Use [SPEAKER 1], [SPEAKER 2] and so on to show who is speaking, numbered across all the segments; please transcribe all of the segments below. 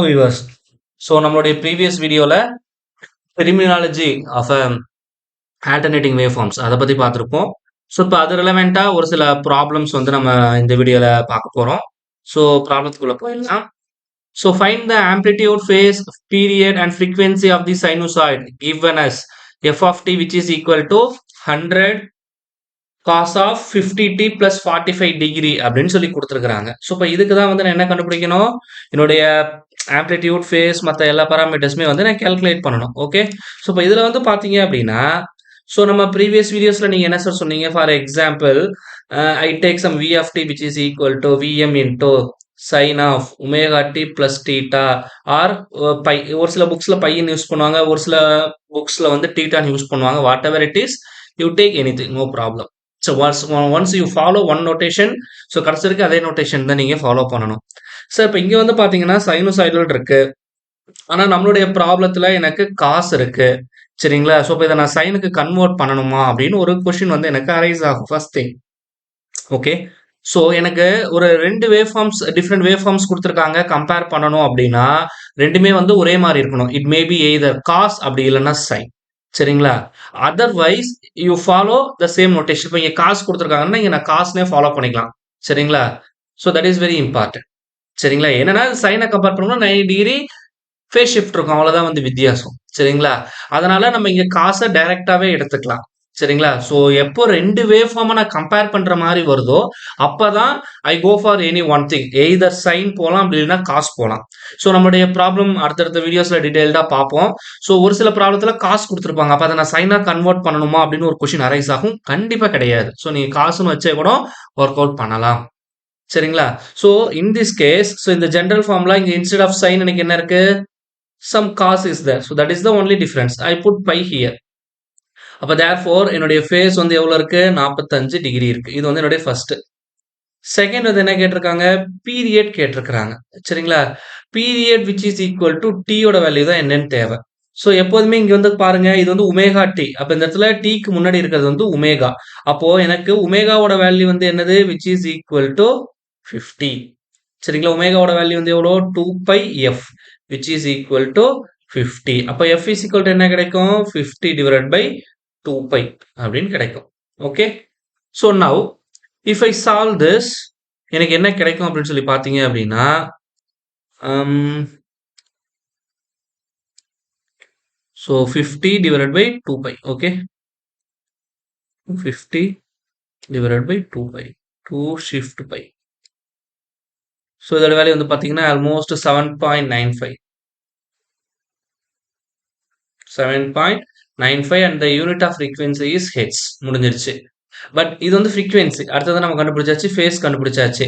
[SPEAKER 1] Viewers, so நம்மளுடைய previous வீடியோவில் terminology of alternating wave forms அதை பற்றி பார்த்துருப்போம். ஸோ இப்போ அது ரிலவெண்ட்டாக ஒரு சில ப்ராப்ளம்ஸ் வந்து நம்ம இந்த வீடியோவில் பார்க்க போகிறோம். ஸோ ப்ராப்ளத்துக்குள்ளே போயிடலாம். So find the amplitude phase period and frequency of the sinusoid given as f of t which is equal to 100 cos of 50t plus 45 degree அப்படின்னு சொல்லி கொடுத்துருக்குறாங்க. ஸோ இப்போ இதுக்கு தான் வந்து நான் என்ன கண்டுபிடிக்கணும், என்னுடைய ஆம்ப்ளிடியூட் ஃபேஸ் மற்ற எல்லா பாராமீட்டர்ஸுமே வந்து நான் கேல்குலேட் பண்ணணும். ஓகே, ஸோ இப்போ இதில் வந்து பார்த்தீங்க அப்படின்னா, ஸோ நம்ம ப்ரீவியஸ் வீடியோஸில் நீங்கள் என்ன சார் சொன்னீங்க, for example I take some V of T which is equal to VM into sine of omega T plus theta or pi. ஒரு சில புக்ஸில் பையன் யூஸ் பண்ணுவாங்க, ஒரு சில புக்ஸில் வந்து டீட்டான்னு யூஸ் பண்ணுவாங்க. Whatever it is, you take any thing, no problem. So once you follow one notation, so கடைசிக்கு அதே நோட்டேஷன் தான் நீங்கள் ஃபாலோ பண்ணணும். சார் இப்போ இங்கே வந்து பார்த்தீங்கன்னா சைனோசாய்டல் இருக்கு, ஆனால் நம்மளுடைய ப்ராப்ளத்தில் எனக்கு காசு இருக்கு, சரிங்களா? ஸோ இப்போ இதை நான் சைனுக்கு கன்வெர்ட் பண்ணணுமா அப்படின்னு ஒரு கொஷின் வந்து எனக்கு அரைஸ் ஆகும் ஃபர்ஸ்ட் திங். ஓகே, ஸோ எனக்கு ஒரு ரெண்டு wave forms, different wave forms கொடுத்துருக்காங்க, கம்பேர் பண்ணணும் அப்படின்னா ரெண்டுமே வந்து ஒரே மாதிரி இருக்கணும். It may be either cos அப்படி இல்லைன்னா சைன், சரிங்களா? Otherwise you follow the same notation. இப்போ இங்கே காசு கொடுத்துருக்காங்கன்னா இங்கே நான் காசுனே ஃபாலோ பண்ணிக்கலாம், சரிங்களா? So that is very important, சரிங்களா? என்னன்னா சைனை கம்பேர் பண்ணோம்னா 90 டிகிரி ஃபேஸ் ஷிஃப்ட் இருக்கும், அவ்வளோதான் வந்து வித்தியாசம், சரிங்களா? அதனால நம்ம இங்கே காசை டைரக்டாவே எடுத்துக்கலாம், சரிங்களா? ஸோ எப்போ ரெண்டு வேவ் ஃபார்மை நான் கம்பேர் பண்ற மாதிரி வருதோ அப்பதான் I go for any one thing, either sine போகலாம் அப்படி இல்லைன்னா காசு போகலாம். ஸோ நம்மளுடைய ப்ராப்ளம் அடுத்தடுத்த வீடியோஸ்ல டீடைல்டா பார்ப்போம். ஸோ ஒரு சில ப்ராப்ளத்துல காசு கொடுத்துருப்பாங்க, அப்போ அதை நான் சைனா கன்வெர்ட் பண்ணணுமா அப்படின்னு ஒரு கொஸ்டின் அரைஸ் ஆகும். கண்டிப்பா கிடையாது. ஸோ நீங்க காசுன்னு வச்சே கூட ஒர்க் அவுட் பண்ணலாம், சரிங்களா? So in this case, so இந்த ஜென்ரல் ஃபார்ம்ல இங்க இன்ஸ்டெட் ஆஃப் சைன் எனக்கு என்ன இருக்கு, some cos is there, so that is the only difference. I put pi here. அப்ப therefore என்னுடைய ஃபேஸ் வந்து எவ்வளவு இருக்கு, 45 டிகிரி இருக்கு. இது வந்து என்னுடைய ஃபர்ஸ்ட். செகண்ட் வந்து என்ன கேட்டிருக்காங்க, பீரியட் கேட்டிருக்காங்க, சரிங்களா? Period which is equal to T யோட வேல்யூ தான் என்னன்னு தேவை. ஸோ எப்போதுமே இங்க வந்து பாருங்க, இது வந்து ஒமேகா டி. அப்ப இந்த இடத்துல டீக்கு முன்னாடி இருக்கிறது வந்து ஒமேகா. அப்போ எனக்கு ஒமேகாவோட வேல்யூ வந்து என்னது, விச் இஸ் ஈக்குவல் டு 50, சரிங்களா? ஒமேகாவோட வேல்யூ வந்து எவ்வளோ, 2 pi F which is equal to 50. அப்ப f is equal to என்ன கிடைக்கும், 50 divided by 2 pi அப்படின்னு கிடைக்கும். Okay, so now if I solve this, எனக்கு என்ன கிடைக்கும் அப்படின்னு சொல்லி பார்த்தீங்க அப்படின்னா, so 50 divided by 2 pi. Okay, 50 divided by 2 pi, 2 shift pi. So இதோட வேல்யூ வந்து பார்த்தீங்கன்னா almost 7.95 and the unit of frequency is hertz. முடிஞ்சிருச்சு. பட் இது வந்து frequency. அடுத்தது நம்ம கண்டுபிடிச்சாச்சு, ஃபேஸ் கண்டுபிடிச்சாச்சு.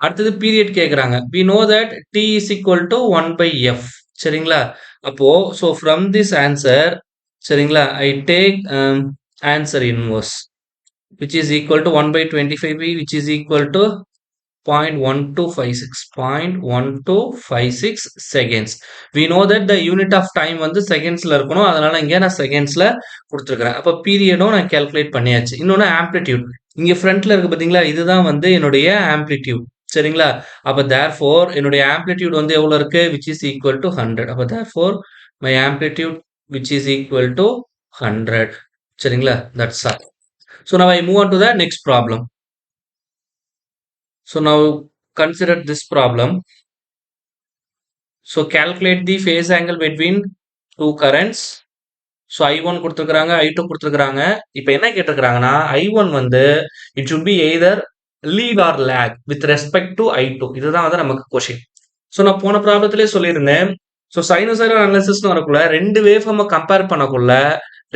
[SPEAKER 1] அடுத்தது பீரியட் கேட்குறாங்க. we know that t is equal to 1 by f, சரிங்களா? அப்போ so from this answer, சரிங்களா, I take answer inverse which is equal to 1 by 25b which is equal to 0.1256 seconds. We know that the unit of time வந்து செகண்ட்ஸ்ல இருக்கணும், அதனால இங்க நான் செகண்ட்ஸ்ல கொடுத்துருக்கிறேன். அப்ப பீரியடும் நான் கால்குலேட் பண்ணியாச்சு. இன்னொன்னு ஆம்ப்ளிடியூட் இங்க ஃப்ரண்ட்ல இருக்கு பாத்தீங்களா, இதுதான் வந்து என்னுடைய ஆம்ப்ளிடியூட், சரிங்களா? அப்ப therefore என்னுடைய ஆம்ப்ளிடியூட் வந்து எவ்வளவு இருக்கு, which is equal to 100. அப்ப therefore my amplitude which is equal to 100, சரிங்களா? That's all. So now I move on to the next problem. So now consider this problem. So calculate the phase angle between two currents. So I1 கொடுத்துருக்காங்க, I2 கொடுத்துருக்காங்க. இப்போ என்ன கேட்டிருக்காங்கன்னா, I1 வந்து it should be either lead or lag with respect to I2. இதுதான் வந்து நமக்கு question. So நான் போன ப்ராப்ளத்திலே சொல்லியிருந்தேன். ஸோ சைனோசாய்டல் அனாலிசிஸ்னு வரக்குள்ள ரெண்டு வேவ் ஃபார்மை கம்பேர் பண்ணக்குள்ள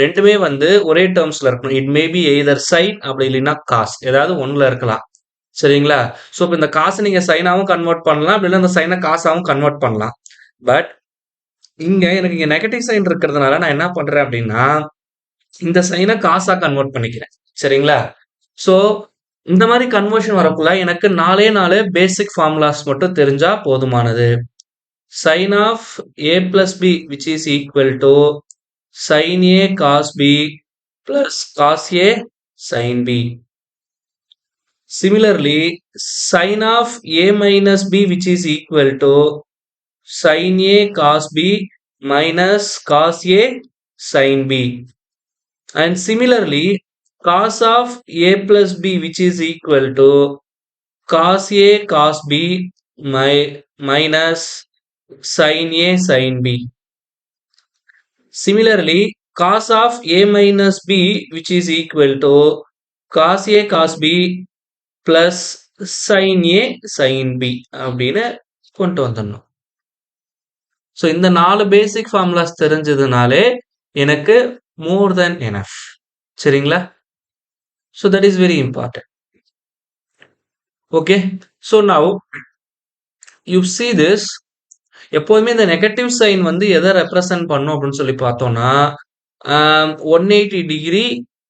[SPEAKER 1] ரெண்டுமே வந்து ஒரே டேர்ம்ஸ்ல இருக்கணும். It may be either sine அப்படி இல்லைன்னா காஸ், ஏதாவது ஒன்றுல இருக்கலாம், சரிங்களா? ஸோ இப்போ இந்த காசை நீங்க சைனாவும் கன்வெர்ட் பண்ணலாம், அப்படி இல்லை இந்த சைனை காசாவும் கன்வெர்ட் பண்ணலாம். பட் இங்க எனக்கு இங்க நெகட்டிவ் சைன் இருக்கிறதுனால நான் என்ன பண்றேன் அப்படின்னா, இந்த சைனை காசா கன்வெர்ட் பண்ணிக்கிறேன், சரிங்களா? ஸோ இந்த மாதிரி கன்வர்ஷன் வரக்குள்ள எனக்கு 4 பேசிக் ஃபார்முலாஸ் மட்டும் தெரிஞ்சா போதுமானது. Sine of a plus B which is equal to sine A cos B plus cos A sine B. Similarly, sin of a minus b which is equal to sin A cos B minus cos A sin B. And similarly, cos of A plus B, which is equal to cos A cos B minus sin A sin B. Similarly, cos of A minus B, which is equal to cos A cos B plus sin A sin B அப்படின்னு கொண்டு வந்துடணும். So இந்த 4 பேசிக் formulas தெரிஞ்சதுனாலே எனக்கு மோர் தென் enough. சரிங்களா? So that is very important. Okay, so now you see this. எப்போதுமே இந்த negative sign வந்து எதை ரெப்ரசன்ட் பண்ணும் அப்படின்னு சொல்லி பார்த்தோம்னா 180 degree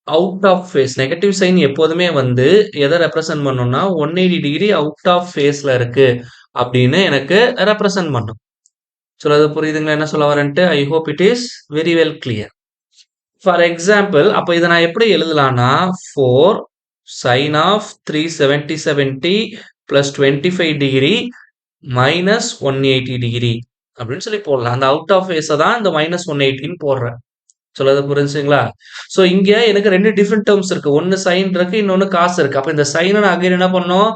[SPEAKER 1] out of phase. Negative sine எப்போதுமே வந்து எதை ரெப்ரசன்ட் பண்ணும்னா 180 டிகிரி அவுட் ஆஃப் ஃபேஸ்ல இருக்கு அப்படின்னு எனக்கு ரெப்ரசன்ட் பண்ணும். சொல்றது புரியுதுங்களா என்ன சொல்ல வரேன்ட்டு? I hope it is very well clear. For example, அப்போ இதை நான் எப்படி எழுதலாம்னா 4 sin of 377t plus 25 degree minus 180 degree அப்படின்னு சொல்லி போடலாம். அந்த அவுட் ஆஃப் ஃபேஸை தான் இந்த மைனஸ் 180ன்னு போடுறேன். சொல்லது புரிஞ்சுங்களா? ஸோ இங்க எனக்கு 2 டிஃப்ரெண்ட் டேர்ம்ஸ் இருக்கு. ஒன்னு சைன் இருக்கு, இன்னொன்னு காசு இருக்கு. அப்ப இந்த சைனை நான் அகைன் என்ன பண்ணணும்?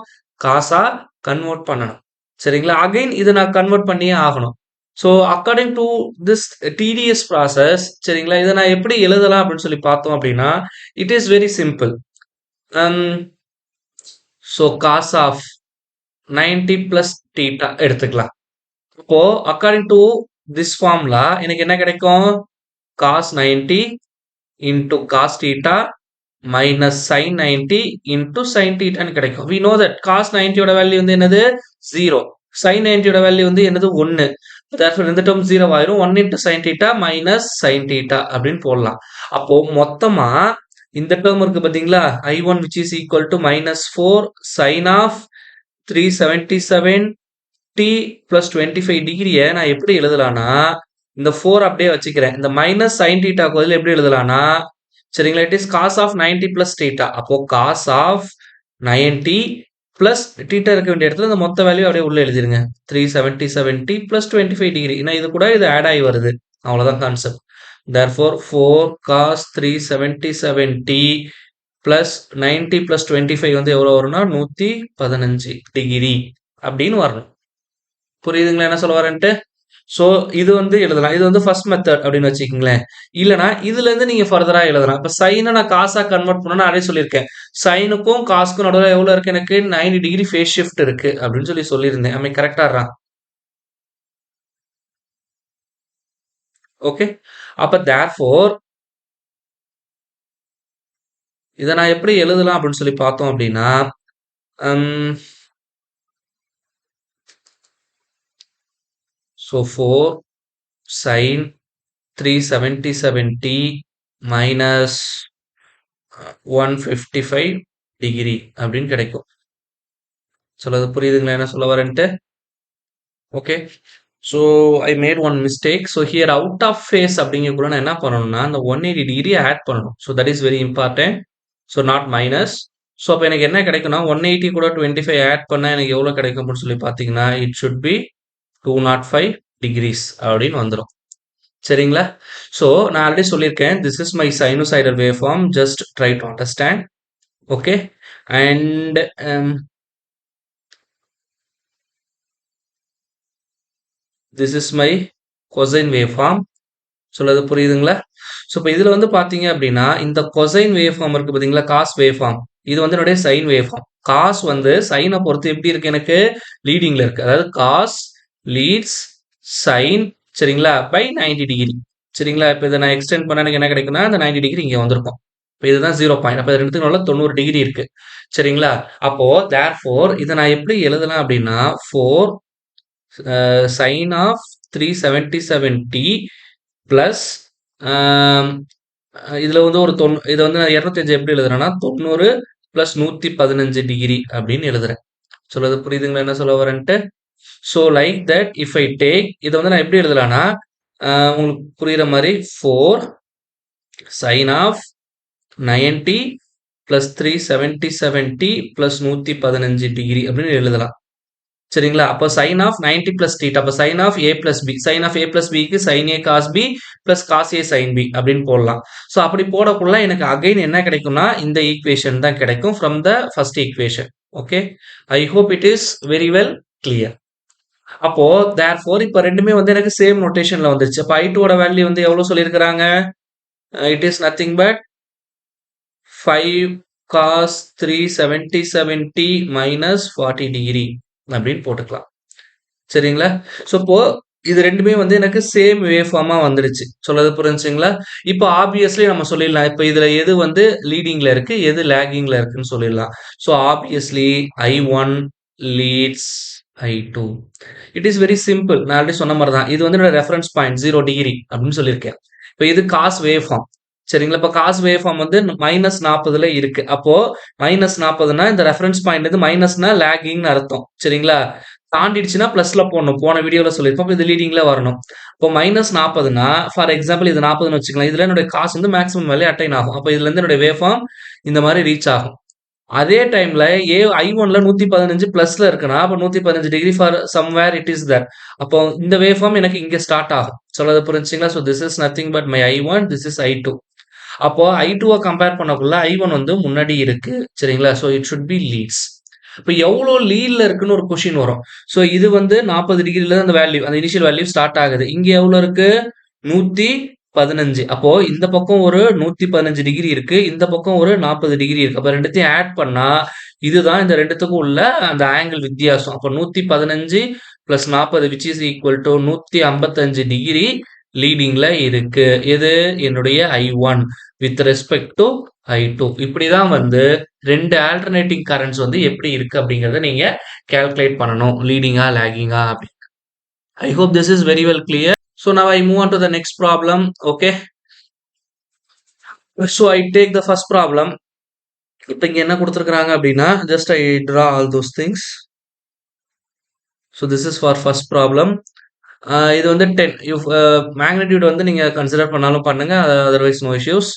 [SPEAKER 1] காசா கன்வெர்ட் பண்ணணும். சரிங்களா? அகைன் இதை நான் கன்வெர்ட் பண்ணியே ஆகணும். So according to this TDS process, சரிங்களா, இதை நான் எப்படி எழுதலாம் அப்படின்னு சொல்லி பார்த்தோம் அப்படின்னா it is very simple. So cos of 90 plus theta எடுத்துக்கலாம். இப்போ அக்கார்டிங் டு திஸ் ஃபார்முலா எனக்கு என்ன கிடைக்கும்? cos 90 into cos theta minus sin 90 into sin theta ன்னு கிடைக்கும். We know that cos 90 ஓட வேல்யூ வந்து என்னது? 0. sin 90 ஓட வேல்யூ வந்து என்னது? 1. therefore இந்த term 0 ஆயிரும். 1 into sin theta minus sin theta அப்படின்னு போடலாம். அப்போ மொத்தமா இந்த term இருக்கு பாத்தீங்களா? I1 which is equal to minus 4 sin of 377t plus 25 டிகிரியை நான் எப்படி எழுதலாம்னா இந்த 4 அப்படியே வச்சுக்கிறேன். இந்த மைனஸ் சைன் தீட்டா பதில் எப்படி எழுதலாம்னா, சரிங்களா, it is cos of 90 plus theta. அப்போ காஸ் ஆஃப் 90 பிளஸ் தீட்டா இருக்க வேண்டிய இடத்துல இந்த மொத்த வேல்யூ அப்படியே உள்ள எழுதிருங்க. 377t plus 25 degree. ஏன்னா இது கூட இது ஆட் ஆகி வருது. அவ்வளவுதான் concept. therefore 4 cos 377t plus 90 plus 25 வந்து எவ்வளவு வரும்னா 115 டிகிரி அப்படின்னு வரணும். புரியுதுங்களா என்ன சொல்ல வரேன்ட்டு? ஸோ இது வந்து எழுதலாம். இது வந்து ஃபர்ஸ்ட் மெத்தட் அப்படின்னு வச்சுக்கோங்களேன். இல்லைனா இதுல இருந்து நீங்க ஃபர்தரா எழுதலாம். இப்ப சைனை நான் காசா கன்வெர்ட் பண்ணணும் நிறைய சொல்லியிருக்கேன். சைனுக்கும் காசுக்கும் நடுவில் எவ்வளவு இருக்கு? எனக்கு 90 டிகிரி ஃபேஸ் ஷிஃப்ட் இருக்கு அப்படின்னு சொல்லியிருந்தேன். ஐ மீன் கரெக்டா? ஓகே, அப்ப தேர்ஃபோர் இதை நான் எப்படி எழுதலாம் அப்படின்னு சொல்லி பார்த்தோம் அப்படின்னா so 4 sin 377t minus 155 degree அப்படின்னு கிடைக்கும். சொல்றது புரியுதுங்களா என்ன சொல்ல வரேன்ட்டு? Okay, so I made one mistake. So here out of phase அப்படிங்கக்குள்ள நான் என்ன பண்ணணும்னா அந்த 180 டிகிரி ஆட் பண்ணணும். So that is very important. So not minus. So அப்போ எனக்கு என்ன கிடைக்கும்னா 180 கூட 25 ஆட் பண்ணால் எனக்கு எவ்வளோ கிடைக்கும் அப்படின்னு சொல்லி பார்த்தீங்கன்னா இட் ஷுட் பி 205 டிகிரிஸ் அப்படின்னு வந்துடும். சரிங்களா? ஸோ நான் ஆல்ரெடி சொல்லியிருக்கேன் this is my sinusoidal wave form. Just try to understand. Okay, and this is my cosine wave form. சொல்றது புரியுதுங்களா? ஸோ இப்போ இதில் வந்து பார்த்தீங்க அப்படின்னா இந்த கொசைன் வேவ் ஃபார்ம் இருக்கு பார்த்தீங்களா, காஸ் வேவ் ஃபார்ம், இது வந்து என்னுடைய சைன் வேவ் ஃபார்ம். காஸ் வந்து சைனை பொறுத்து எப்படி இருக்கு? எனக்கு லீடிங்ல இருக்கு. அதாவது காஸ் லீட்ஸ் சைன், சரிங்களா, பை 90 டிகிரி. சரிங்களா? இப்போ இதை நான் எக்ஸ்டெண்ட் பண்ண எனக்கு என்ன கிடைக்குன்னா இந்த 90 டிகிரி இங்கே வந்திருக்கும். இப்போ இதுதான் 0 பாயிண்ட். அப்போ ரெண்டுத்துக்கு 90 டிகிரி இருக்கு. சரிங்களா? அப்போ தேர்ஃபோர் இதை நான் எப்படி எழுதலாம் அப்படின்னா 4 sin ஆஃப் 377t பிளஸ் இதுல வந்து ஒரு இதை வந்து நான் 205 எப்படி எழுதுறேன்னா 90 பிளஸ் 115 டிகிரி அப்படின்னு எழுதுறேன். சொல்றது புரியுதுங்களா என்ன சொல்ல வரேன்ட்டு? So like that if I take இதை வந்து நான் எப்படி எழுதலாம்னா உங்களுக்கு புரியுற மாதிரி 4 sin of 90 plus 377t plus 115 degree அப்படின்னு எழுதலாம். சரிங்களா? அப்ப sin ஆஃப் 90 பிளஸ் தீட்டா. அப்ப sin of a plus b. sin of a plus bக்கு sin a cos b plus cos a sin b அப்படின்னு போடலாம். ஸோ அப்படி போடக்குள்ள எனக்கு அகைன் என்ன கிடைக்கும்னா, இந்த ஈக்குவேஷன் தான் கிடைக்கும் from the first equation. Okay. I hope it is very well clear. அப்போ தேர்ஃபோர் இப்ப ரெண்டுமே வந்து எனக்கு சேம் நோட்டேஷன்ல வந்துருச்சு. அப்ப I2 ஓட வேல்யூ வந்து எவ்வளவு சொல்லியிருக்கிறாங்க? It is nothing but 5 cos 377t minus 40 degree அப்படின்னு போட்டுக்கலாம். சரிங்களா? ஸோ இப்போ இது ரெண்டுமே வந்து எனக்கு சேம் வேவ் ஃபார்மா வந்துடுச்சு. சொல்றது புரிஞ்சுங்களா? இப்போ ஆப்வியஸ்லி நம்ம சொல்லிடலாம். இப்போ இதுல எது வந்து லீடிங்ல இருக்கு, எது லேகிங்ல இருக்குன்னு சொல்லிடலாம். So obviously I1 leads I2. It is very simple. நான் ஆல்ரெடி சொன்ன மாதிரி தான். இது வந்து என்னோட ரெஃபரன்ஸ் பாயிண்ட் 0 டிகிரி அப்படின்னு சொல்லியிருக்கேன். இப்போ இது காஸ் வேவ் ஃபார்ம். சரிங்களா? இப்போ காஸ் வேவ் ஃபார்ம் வந்து -40ல இருக்கு. அப்போ -40னா இந்த ரெஃபரன்ஸ் பாயிண்ட் வந்து மைனஸ்னா லேகிங்னு அர்த்தம். சரிங்களா? தாண்டிடுச்சுன்னா பிளஸ்ல போடணும். போன வீடியோல சொல்லியிருப்போம். அப்ப இது லீடிங்ல வரணும். இப்போ -40னா ஃபார் எக்ஸாம்பிள் இது 40ன்னு வச்சுக்கலாம். இதுல என்னுடைய காசு வந்து மேக்ஸிமம் வேல்யூ அட்டைன் ஆகும். அப்போ இதுல இருந்து என்னுடைய வேவ் ஃபார்ம் இந்த மாதிரி ரீச் ஆகும். அதே டைம்ல I1ல 115 பிளஸ்ல இருக்குன்னா, அப்ப 115 degree for somewhere it is that. அப்போ இந்த வேவ் ஃபார்ம் எனக்கு இங்க ஸ்டார்ட் ஆகும். சொல்றது புரிஞ்சுங்களா? So this is nothing but my I1, this is I2. அப்போ I2 கம்பேர் பண்ணக்குள்ள I1 வந்து முன்னாடி இருக்கு. சரிங்களா? So it should be leads. இப்போ எவ்வளோ லீட்ல இருக்குன்னு ஒரு கொஸ்டின் வரும். ஸோ இது வந்து 40 டிகிரில அந்த வேல்யூ, அந்த இனிஷியல் வேல்யூ ஸ்டார்ட் ஆகுது. இங்க எவ்வளோ இருக்கு? 115. அப்போ இந்த பக்கம் ஒரு 115 டிகிரி இருக்கு. இந்த பக்கம் ஒரு 40 டிகிரி இருக்கு. அப்ப ரெண்டுத்தையும் ஆட் பண்ணா இதுதான் இந்த ரெண்டுத்துக்கும் உள்ள அந்த ஆங்கிள் வித்தியாசம். அப்போ 115 plus 40 which is equal to 155 degree லீடிங்ல இருக்கு. எது? என்னுடைய I1 with respect to I2. இப்படிதான் வந்து ரெண்டு ஆல்டர்னேட்டிங் கரண்ட்ஸ் வந்து எப்படி இருக்கு அப்படிங்கறத நீங்க கால்குலேட் பண்ணணும். லீடிங்கா லேகிங்கா அப்படி. I hope this is very well clear. So now I move on to the next problem. Okay. So I take the first problem. இப்போ இங்க என்ன கொடுத்துருக்காங்க அப்படின்னா just I draw all those things. So this is for first problem. இது வந்து 10. Magnitude வந்து நீங்க consider பண்ணாலும் பண்ணுங்க. Otherwise no issues.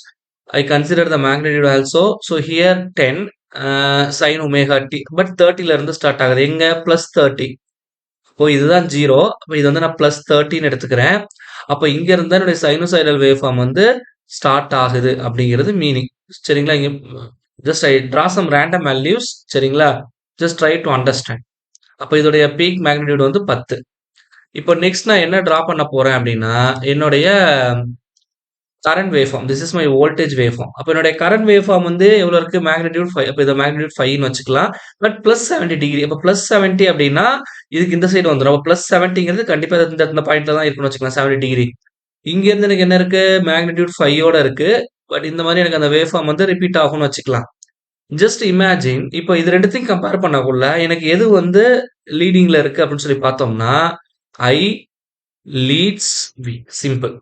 [SPEAKER 1] I consider the magnitude also. So here 10 sin omega t. But 30ல இருந்து ஸ்டார்ட் ஆகுது. எங்க? +30. இப்போ இதுதான் 0. அப்போ இது வந்து நான் +30ன்னு எடுத்துக்கிறேன். அப்போ இங்க இருந்தா என்னுடைய சைனூசாய்டல் வேவ் ஃபார்ம் வந்து ஸ்டார்ட் ஆகுது அப்படிங்கிறது மீனிங். சரிங்களா? இங்க just I draw some random values. சரிங்களா? Just try to understand. அப்போ இதோடைய பீக் மேக்னிடியூட் வந்து 10. இப்போ நெக்ஸ்ட் நான் என்ன டிரா பண்ண போறேன் அப்படின்னா என்னுடைய current wave form. This is my voltage wave form. அப்போ என்னுடைய கரண்ட் வேவ் ஃபார்ம் வந்து எவ்வளோ இருக்கு? மேக்னிடியூட் 5. அப்போ இதை மேக்னிடியூட் 5ன்னு வச்சுக்கலாம். But +70 degree. அப்போ +70 அப்படின்னா இதுக்கு இந்த சைடு வந்துடும். அப்போ +70ங்கிறது கண்டிப்பா இந்த பாயிண்ட்ல தான் இருக்குன்னு வச்சுக்கலாம். 70 டிகிரி. இங்க இருந்து எனக்கு என்ன இருக்கு? மேக்னிடியூட் 5யோட இருக்கு. பட் இந்த மாதிரி எனக்கு அந்த வேவ் ஃபார்ம் வந்து ரிப்பீட் ஆகும்னு வச்சுக்கலாம். ஜஸ்ட் இமேஜின் இப்போ இது ரெண்டுத்தையும் கம்பேர் பண்ணக்குள்ள எனக்கு எது வந்து லீடிங்ல இருக்கு அப்படின்னு சொல்லி பார்த்தோம்னா I லீட்ஸ் V. சிம்பிள்.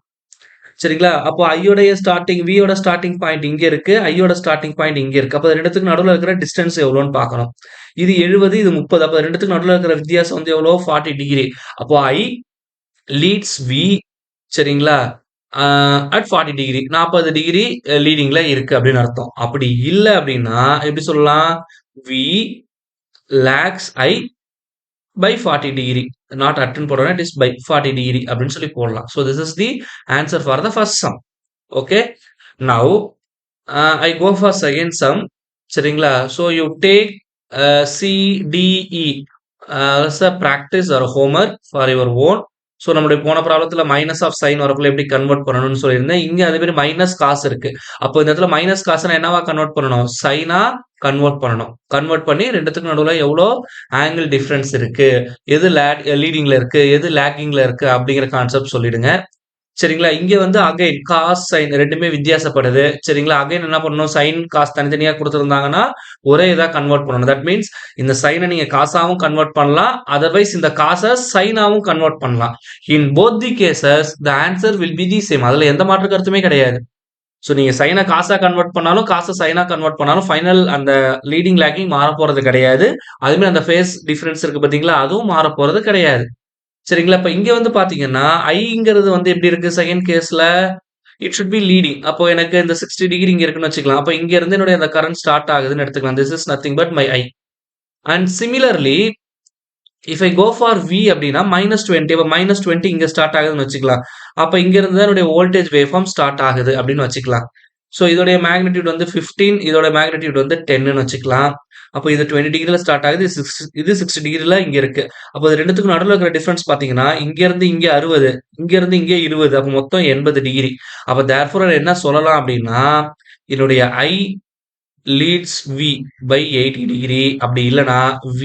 [SPEAKER 1] சரிங்களா? அப்போ ஐயோடைய ஸ்டார்டிங் வியோட ஸ்டார்டிங் பாயிண்ட் இங்க இருக்கு. ஐயோட ஸ்டார்டிங் பாயிண்ட் இங்க இருக்கு. அப்போ ரெண்டுத்துக்கு நடுவில் இருக்கிற டிஸ்டன்ஸ் எவ்வளோன்னு பார்க்கணும். இது 70, இது 30. அப்போ ரெண்டுத்துக்கு நடுவில் இருக்கிற வித்தியாசம் வந்து எவ்வளோ? 40 டிகிரி. அப்போ I லீட்ஸ் V. சரிங்களா? At 40 degree. 40 டிகிரி லீடிங்ல இருக்கு அப்படின்னு அர்த்தம். அப்படி இல்லை அப்படின்னா எப்படி சொல்லலாம்? V lakhs I by 40 degree. Not at போடணும், it is by 40 degree அப்படின்னு சொல்லி போடலாம். So this is the answer for the first sum. Okay. Now I go for second sum. சரிங்களா? So you take C, D, E as a practice or homework for your own. So நம்மளுடைய போன ப்ராப்ளத்துல minus of sine வரக்குள்ள எப்படி convert பண்ணணும்னு சொல்லியிருந்தேன். இங்க அதே மாதிரி மைனஸ் காசு இருக்கு. அப்போ இந்த இடத்துல மைனஸ் காசுனா என்னவா கன்வெர்ட் பண்ணணும்? சைனா கன்வெர்ட் பண்ணணும். கன்வெர்ட் பண்ணி ரெண்டுத்துக்கு நடுவில் எவ்வளோ ஆங்கிள் டிஃபரன்ஸ் இருக்கு, எது லீடிங்ல இருக்கு, எது லேக்கிங்ல இருக்கு அப்படிங்கிற கான்செப்ட் சொல்லிடுங்க. சரிங்களா? இங்க வந்து அகைன் காஸ் சைன் ரெண்டுமே வித்தியாசப்படுது. சரிங்களா? அகைன் என்ன பண்ணணும்? சைன் காஸ் தனித்தனியா கொடுத்துருந்தாங்கன்னா ஒரே இதா கன்வெர்ட் பண்ணணும். தட் மீன்ஸ் இந்த சைனை நீங்க காசாவும் கன்வெர்ட் பண்ணலாம். அதர்வைஸ் இந்த காசை சைனாவும் கன்வெர்ட் பண்ணலாம். In both the cases the answer will be the same. அதுல எந்த மாற்று கருத்துமே கிடையாது. ஸோ நீங்க சைனை காசா கன்வெர்ட் பண்ணாலும் காசை சைனா கன்வெர்ட் பண்ணாலும் ஃபைனல் அந்த லீடிங் லேக்கிங் மாற போறது கிடையாது. அதுமாதிரி அந்த ஃபேஸ் டிஃபரன்ஸ் இருக்கு பாத்தீங்களா? அதுவும் மாற போறது கிடையாது. சரிங்களா? இப்ப இங்க வந்து பாத்தீங்கன்னா ஐங்கிறது வந்து எப்படி இருக்கு? செகண்ட் கேஸ்ல இட் ஷுட் பி லீடிங். அப்போ எனக்கு இந்த 60 டிகிரி இங்க இருக்குன்னு வச்சுக்கலாம். அப்போ இங்க இருந்து என்னுடைய அந்த கரண்ட் ஸ்டார்ட் ஆகுதுன்னு எடுத்துக்கலாம். This is nothing but my I. And similarly if I go for V அப்படின்னா -20. அப்ப -20 இங்க ஸ்டார்ட் ஆகுதுன்னு வச்சுக்கலாம். அப்ப இங்க இருந்து தான் என்னுடைய வோல்டேஜ் வேவ் ஃபார்ம் ஸ்டார்ட் ஆகுது அப்படின்னு வச்சுக்கலாம். ஸோ இதோடைய மேக்னிட்யூட் வந்து 15, இதோட மேக்னிட்யூட் வந்து 10ன்னு வச்சுக்கலாம். அப்போ இது 20 டிகிரில ஸ்டார்ட் ஆகுது. இது 60 டிகிரில இங்க இருக்கு. அப்போ இது 2த்துக்கும் நடுவுல இருக்கிற டிஃபரன்ஸ் பார்த்தீங்கன்னா, இங்க இருந்து இங்க 60, இங்க இருந்து இங்க 20. அப்போ மொத்தம் 80 டிகிரி. அப்ப தேர்ஃபோர் என்ன சொல்லலாம் அப்படின்னா, என்னுடைய I leads V by 80 degree. அப்படி இல்லனா V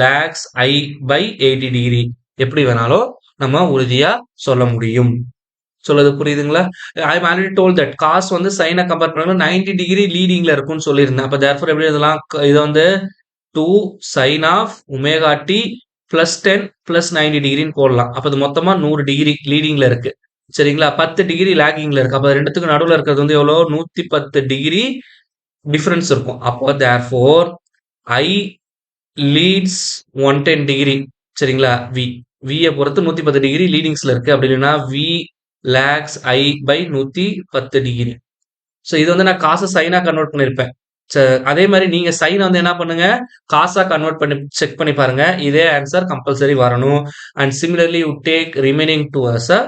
[SPEAKER 1] lags I by 80 degree. எப்படி வேணாலும் நம்ம உறுதியா சொல்ல முடியும். சொல்றது புரியுதுங்களா? I have already told that cos வந்து சைன கம்பேர் பண்ணும்போது 90 டிகிரி லீடிங்ல இருக்கும்னு சொல்லியிருந்தேன். அப்ப தேர்ஃபோர் எப்படி எழுதலாம்? இத வந்து 2 sin of omega t plus 10 plus 90 டிகிரின்னு போடலாம். அப்ப இது மொத்தமா 100 டிகிரி லீடிங்ல இருக்கு. சரிங்களா? 10 டிகிரி லாகிங்ல இருக்கு. அப்ப 2த்துக்கும் நடுவுல இருக்கிறது வந்து எவ்வளோ? 110 டிகிரி டிஃபரன்ஸ் இருக்கும். அப்போ தேர்ஃபோர் I லீட்ஸ் 110 டிகிரி. சரிங்களா? V பொறுத்து 110 டிகிரி லீடிங்ஸ்ல இருக்கு. அப்படி இல்லைன்னா V lags I by 110 degree. So இது வந்து நான் காசை சைனா கன்வெர்ட் பண்ணியிருப்பேன். அதே மாதிரி நீங்க சைனை வந்து என்ன பண்ணுங்க, காசா கன்வெர்ட் பண்ணி செக் பண்ணி பாருங்க. இதே ஆன்சர் கம்பல்சரி வரணும். And similarly you take remaining two as a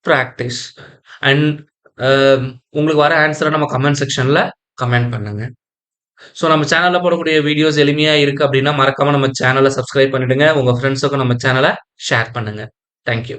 [SPEAKER 1] practice. And உங்களுக்கு வர ஆன்சரை நம்ம கமெண்ட் செக்ஷன்ல கமெண்ட் பண்ணுங்க. ஸோ நம்ம சேனல்ல போடக்கூடிய வீடியோஸ் எளிமையா இருக்கு அப்படின்னா மறக்காம நம்ம சேனலை சப்ஸ்கிரைப் பண்ணிடுங்க. உங்க ஃப்ரெண்ட்ஸுக்கும் நம்ம சேனலை ஷேர் பண்ணுங்க. தேங்க்யூ.